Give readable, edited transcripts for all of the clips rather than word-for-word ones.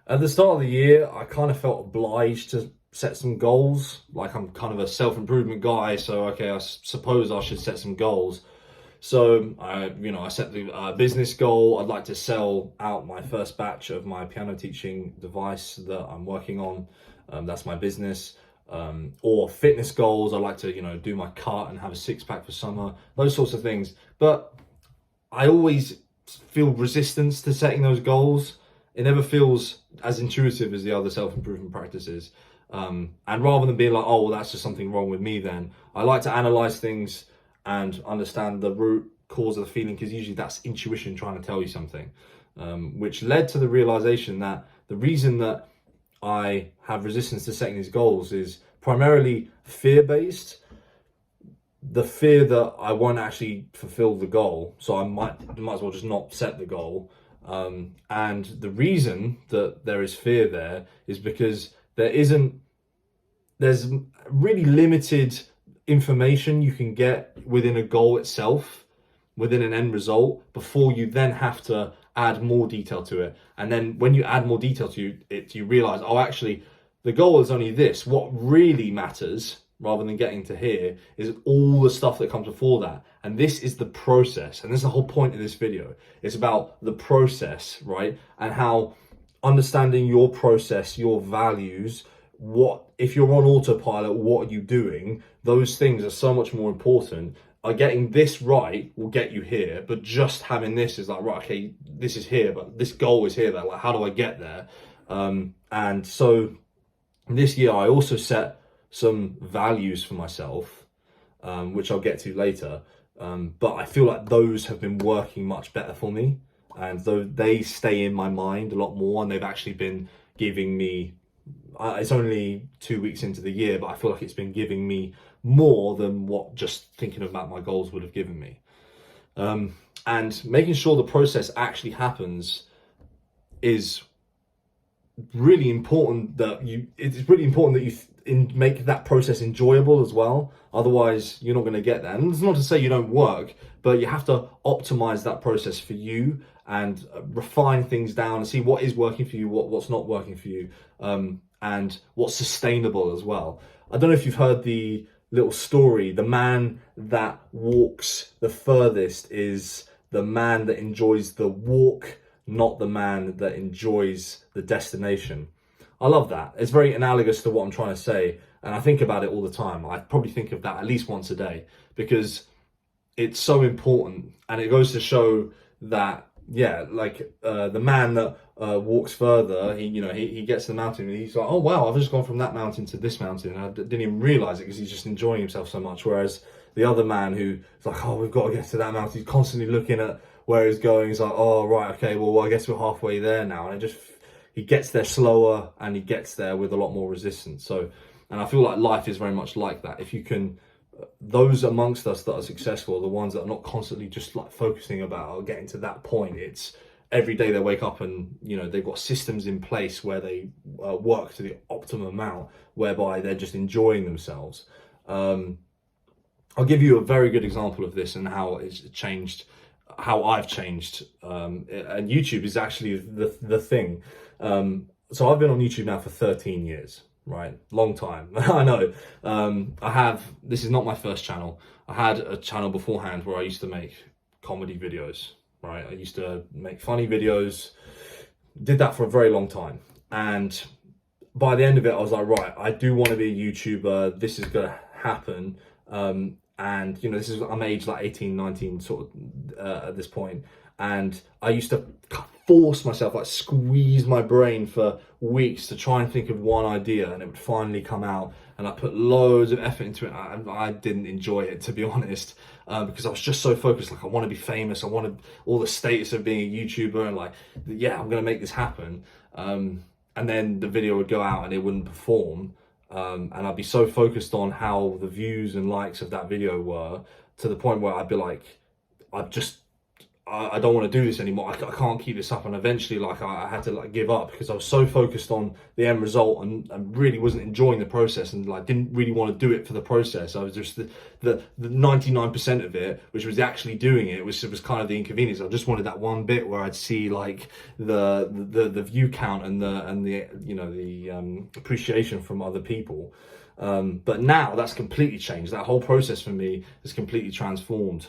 At the start of the year, I kind of felt obliged to set some goals. Like I'm kind of a self-improvement guy, so okay, suppose I should set some goals. So I set the business goal. I'd like to sell out my first batch of my piano teaching device that I'm working on. That's my business. Or fitness goals. I'd like to, do my cut and have a six pack for summer. Those sorts of things. But I always feel resistance to setting those goals. It never feels as intuitive as the other self-improvement practices. And rather than being like, oh, well, that's just something wrong with me, then I like to analyze things and understand the root cause of the feeling, because usually that's intuition trying to tell you something, which led to the realization that the reason that I have resistance to setting these goals is primarily fear-based. The fear that I won't actually fulfill the goal, so I might as well just not set the goal. And the reason that there is fear there is because there's really limited information you can get within a goal itself, within an end result, before you then have to add more detail to it. And then when you add more detail to it, you realize, oh, actually, the goal is only this. What really matters, rather than getting to here, is all the stuff that comes before that. And this is the process. And this is the whole point of this video. It's about the process, right? And how understanding your process, your values, if you're on autopilot, what are you doing? Those things are so much more important. Getting this right will get you here, but just having this is like, right, okay, this is here, but this goal is here. That, like, how do I get there? And so this year I also set some values for myself, which I'll get to later. But I feel like those have been working much better for me, and though they stay in my mind a lot more, and they've actually been giving me, it's only 2 weeks into the year, but I feel like it's been giving me more than what just thinking about my goals would have given me. And making sure the process actually happens is really important. It's really important that you make that process enjoyable as well. Otherwise, you're not going to get there. And it's not to say you don't work, but you have to optimize that process for you and refine things down and see what is working for you, what's not working for you, and what's sustainable as well. I don't know if you've heard the little story. The man that walks the furthest is the man that enjoys the walk, not the man that enjoys the destination. I love that. It's very analogous to what I'm trying to say, and I think about it all the time. I probably think of that at least once a day, because it's so important, and it goes to show that, yeah, like the man that walks further, he gets to the mountain and he's like, oh wow, I've just gone from that mountain to this mountain, and I didn't even realize it because he's just enjoying himself so much. Whereas the other man who's like, oh, we've got to get to that mountain, he's constantly looking at where he's going. He's like, oh right, okay, well I guess we're halfway there now, and he gets there slower, and he gets there with a lot more resistance. So, and I feel like life is very much like that. If you can, those amongst us that are successful, the ones that are not constantly just like focusing about getting to that point, it's every day they wake up and they've got systems in place where they work to the optimum amount, whereby they're just enjoying themselves. I'll give you a very good example of this and how it's changed, how I've changed. And YouTube is actually the thing. So I've been on YouTube now for 13 years. Right, long time. I know. This is not my first channel. I had a channel beforehand where I used to make comedy videos, right? I used to make funny videos, did that for a very long time. And by the end of it, I was like, right, I do want to be a YouTuber. This is going to happen. And, I'm aged like 18, 19 sort of at this point. And I used to force myself, like squeeze my brain for weeks to try and think of one idea, and it would finally come out, and I put loads of effort into it. I didn't enjoy it, to be honest, because I was just so focused. Like, I want to be famous, I wanted all the status of being a YouTuber, and like, yeah, I'm gonna make this happen. And then the video would go out and it wouldn't perform, and I'd be so focused on how the views and likes of that video were, to the point where I'd be like, I don't want to do this anymore. I can't keep this up. And eventually, like, I had to like give up because I was so focused on the end result and really wasn't enjoying the process, and like didn't really want to do it for the process. I was just the 99% of it, which was actually doing it, was kind of the inconvenience. I just wanted that one bit where I'd see like the view count and the you know, the appreciation from other people. But now that's completely changed. That whole process for me has completely transformed.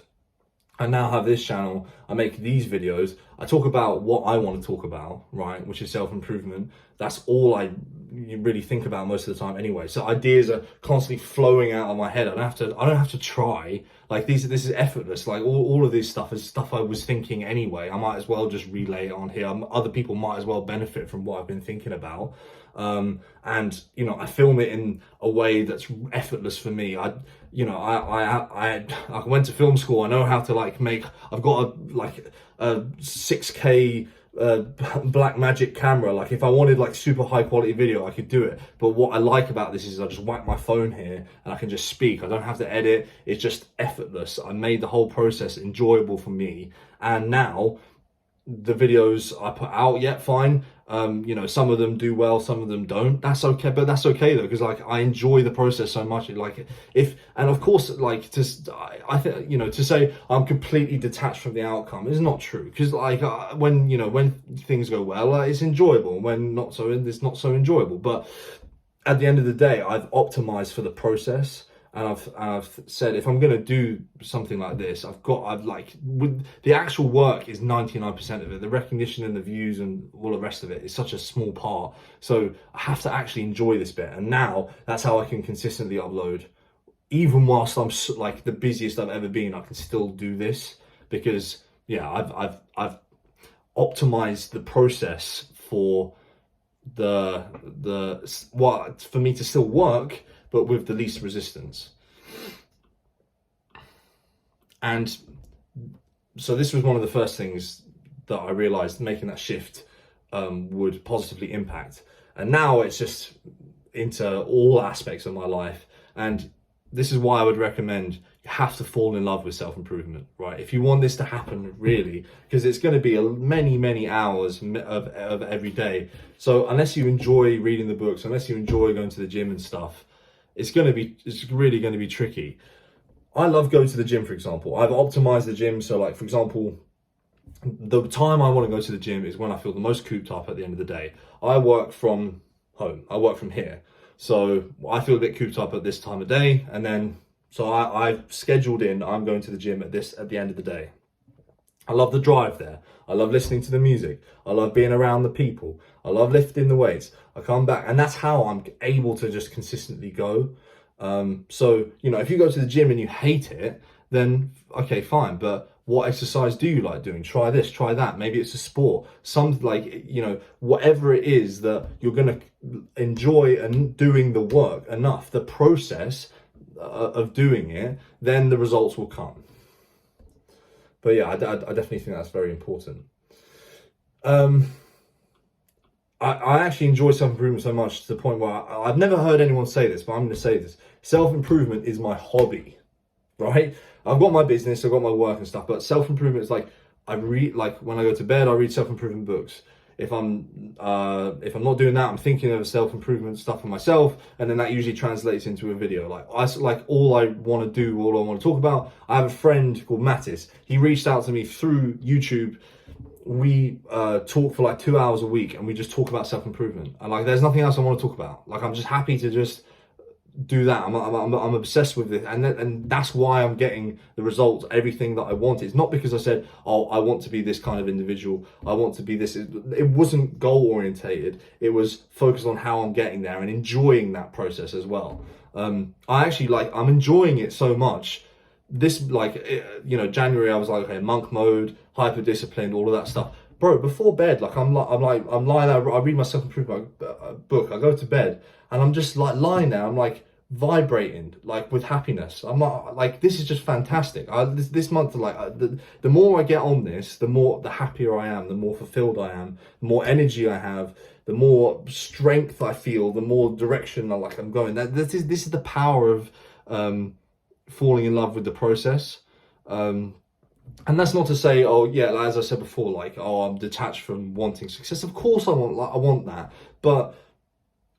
I now have this channel, I make these videos, I talk about what I want to talk about, right, which is self-improvement. That's all I really think about most of the time anyway. So ideas are constantly flowing out of my head. I don't have to try. Like this is effortless. Like all of this stuff is stuff I was thinking anyway. I might as well just relay it on here. Other people might as well benefit from what I've been thinking about. And you know, I film it in a way that's effortless for me. I went to film school. I know how to like I've got a 6K Blackmagic camera. Like if I wanted like super high quality video, I could do it. But what I like about this is I just whack my phone here and I can just speak. I don't have to edit. It's just effortless. I made the whole process enjoyable for me. And now the videos I put out, yeah, fine. You know, some of them do well, some of them don't. That's okay, but that's okay though, because like I enjoy the process so much. Like and of course, like I think, you know, to say I'm completely detached from the outcome is not true, because like when things go well, it's enjoyable. When not so, it's not so enjoyable. But at the end of the day, I've optimized for the process. And I've said, if I'm going to do something like this, the actual work is 99% of it. The recognition and the views and all the rest of it is such a small part. So I have to actually enjoy this bit. And now that's how I can consistently upload. Even whilst I'm like the busiest I've ever been, I can still do this because, yeah, I've optimized the process for for me to still work, but with the least resistance. And so this was one of the first things that I realized making that shift would positively impact. And now it's just into all aspects of my life. And this is why I would recommend you have to fall in love with self-improvement, right? If you want this to happen, really, because it's going to be many hours of every day. So unless you enjoy reading the books, unless you enjoy going to the gym and stuff, it's really going to be tricky. I love going to the gym, for example. I've optimized the gym. So like, for example, the time I want to go to the gym is when I feel the most cooped up at the end of the day. I work from home. I work from here. So I feel a bit cooped up at this time of day. And then, so I've scheduled in, I'm going to the gym at the end of the day. I love the drive there. I love listening to the music. I love being around the people. I love lifting the weights. I come back, and that's how I'm able to just consistently go. So, you know, if you go to the gym and you hate it, then okay, fine. But what exercise do you like doing? Try this, try that. Maybe it's a sport. Whatever it is that you're going to enjoy and doing the work enough, the process of doing it, then the results will come. But yeah, I definitely think that's very important. I actually enjoy self-improvement so much to the point where I've never heard anyone say this, but I'm going to say this. Self-improvement is my hobby, right? I've got my business, I've got my work and stuff, but self-improvement is like, I read, like when I go to bed, I read self-improvement books. If I'm not doing that, I'm thinking of self-improvement stuff for myself, and then that usually translates into a video. All I want to do, all I want to talk about. I have a friend called Mattis. He reached out to me through YouTube. We talk for like 2 hours a week, and we just talk about self-improvement. And like, there's nothing else I want to talk about. Like, I'm just happy to just do that. I'm obsessed with it, and that's why I'm getting the results, everything that I want. It's not because I said, oh, I want to be this kind of individual, I want to be this. It wasn't goal orientated. It was focused on how I'm getting there and enjoying that process as well. I'm enjoying it so much. January I was like, okay, monk mode, hyper disciplined, all of that stuff. Bro, before bed, I'm lying there, I read my self-improvement book, I go to bed, and I'm just like lying there, I'm like vibrating, like with happiness. I'm not like, this is just fantastic. This month, like the more I get on this, the happier I am, the more fulfilled I am, the more energy I have, the more strength I feel, the more direction I'm going. This is the power of falling in love with the process. And that's not to say, oh yeah, as I said before, like, oh, I'm detached from wanting success. Of course I want that, but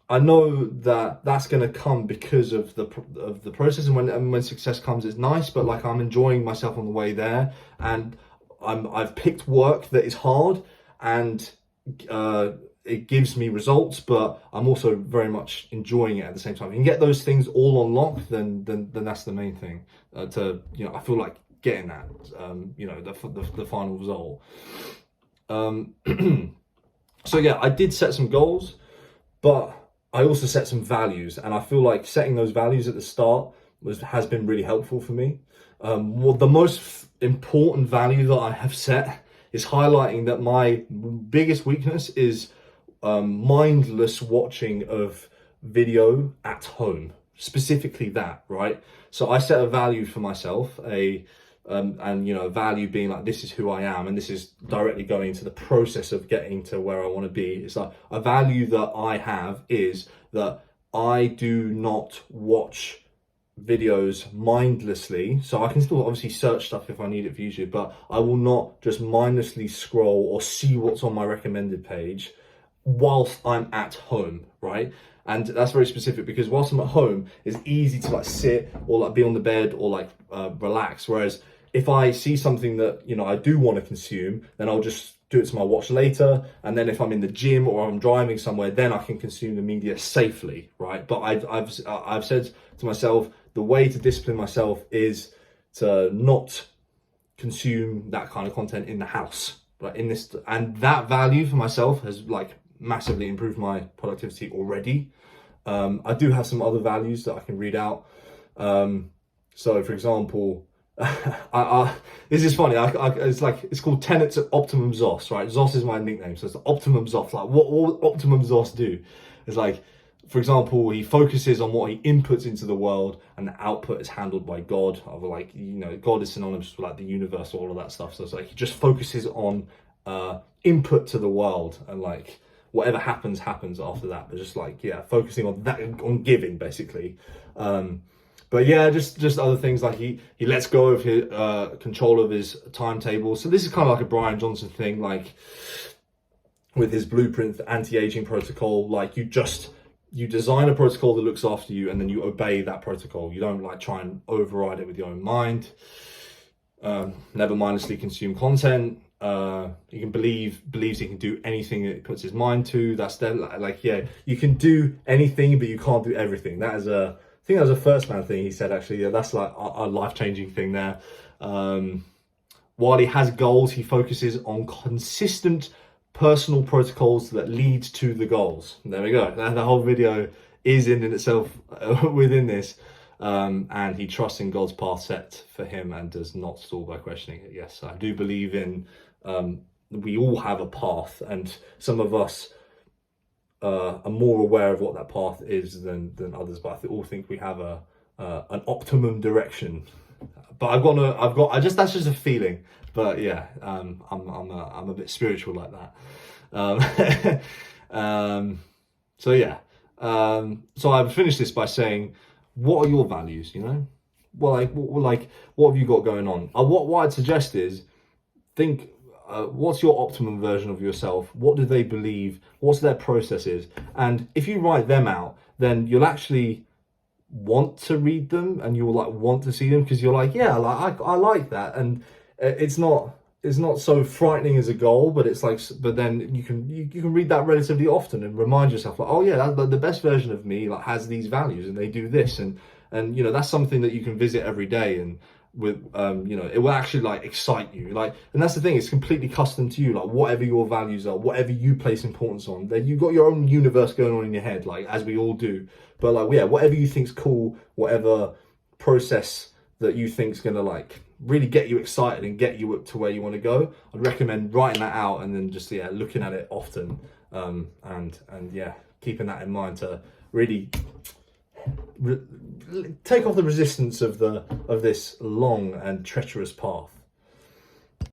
I know that that's going to come because of the process, and when success comes, it's nice. But like, I'm enjoying myself on the way there, and I've picked work that is hard, and it gives me results. But I'm also very much enjoying it at the same time. If you can get those things all unlocked, then that's the main thing. I feel like getting that, the final result. So yeah, I did set some goals, but I also set some values, and I feel like setting those values at the start has been really helpful for me. Well, the most important value that I have set is highlighting that my biggest weakness is mindless watching of video at home, specifically that, right? So I set a value for myself, a value being like, this is who I am, and this is directly going into the process of getting to where I want to be. It's like a value that I have is that I do not watch videos mindlessly. So I can still obviously search stuff if I need it for YouTube, but I will not just mindlessly scroll or see what's on my recommended page whilst I'm at home, right? And that's very specific, because whilst I'm at home, it's easy to like sit or like be on the bed or like relax. Whereas if I see something that, I do want to consume, then I'll just do it to my watch later. And then if I'm in the gym or I'm driving somewhere, then I can consume the media safely, right? But I've said to myself, the way to discipline myself is to not consume that kind of content in the house, right? And that value for myself has like massively improved my productivity already. I do have some other values that I can read out. So for example, this is funny. It's called Tenets of Optimum Zos, right? Zos is my nickname, so it's the Optimum Zos. Like, what Optimum Zos do is, like, for example, he focuses on what he inputs into the world, and the output is handled by God. Like, God is synonymous with like the universe, all of that stuff. So it's like he just focuses on input to the world, and like whatever happens after that. But just like, yeah, focusing on that, on giving, basically. But yeah, just other things, like he lets go of his control of his timetable. So this is kind of like a Brian Johnson thing, like with his blueprint, the anti-aging protocol. Like, you design a protocol that looks after you, and then you obey that protocol. You don't like try and override it with your own mind. Never mindlessly consume content. He can believes he can do anything that he puts his mind to. That's like, yeah, you can do anything, but you can't do everything. I think that was a First Man thing he said, actually. Yeah, that's like a life-changing thing there. While he has goals, he focuses on consistent personal protocols that lead to the goals. There we go. The whole video is in itself within this. And he trusts in God's path set for him and does not stall by questioning it. Yes, I do believe in, we all have a path, and some of us are more aware of what that path is than others, but I all think we have an optimum direction. But that's just a feeling. But yeah, I'm a bit spiritual like that. So yeah, so I would finish this by saying, what are your values? What have you got going on? What I'd suggest is, think, what's your optimum version of yourself? What do they believe? What's their processes? And if you write them out, then you'll actually want to read them, and you'll like want to see them, because you're like, yeah, like I like that. And it's not so frightening as a goal, but it's like, but then you can read that relatively often and remind yourself, like, oh yeah, the best version of me like has these values, and they do this, and that's something that you can visit every day, and with it will actually like excite you, like. And that's the thing, it's completely custom to you, like whatever your values are, whatever you place importance on, then you've got your own universe going on in your head, like, as we all do. But like, yeah, whatever you think's cool, whatever process that you think's gonna like really get you excited and get you up to where you want to go, I'd recommend writing that out, and then just, yeah, looking at it often, and yeah, keeping that in mind to really take off the resistance of this long and treacherous path.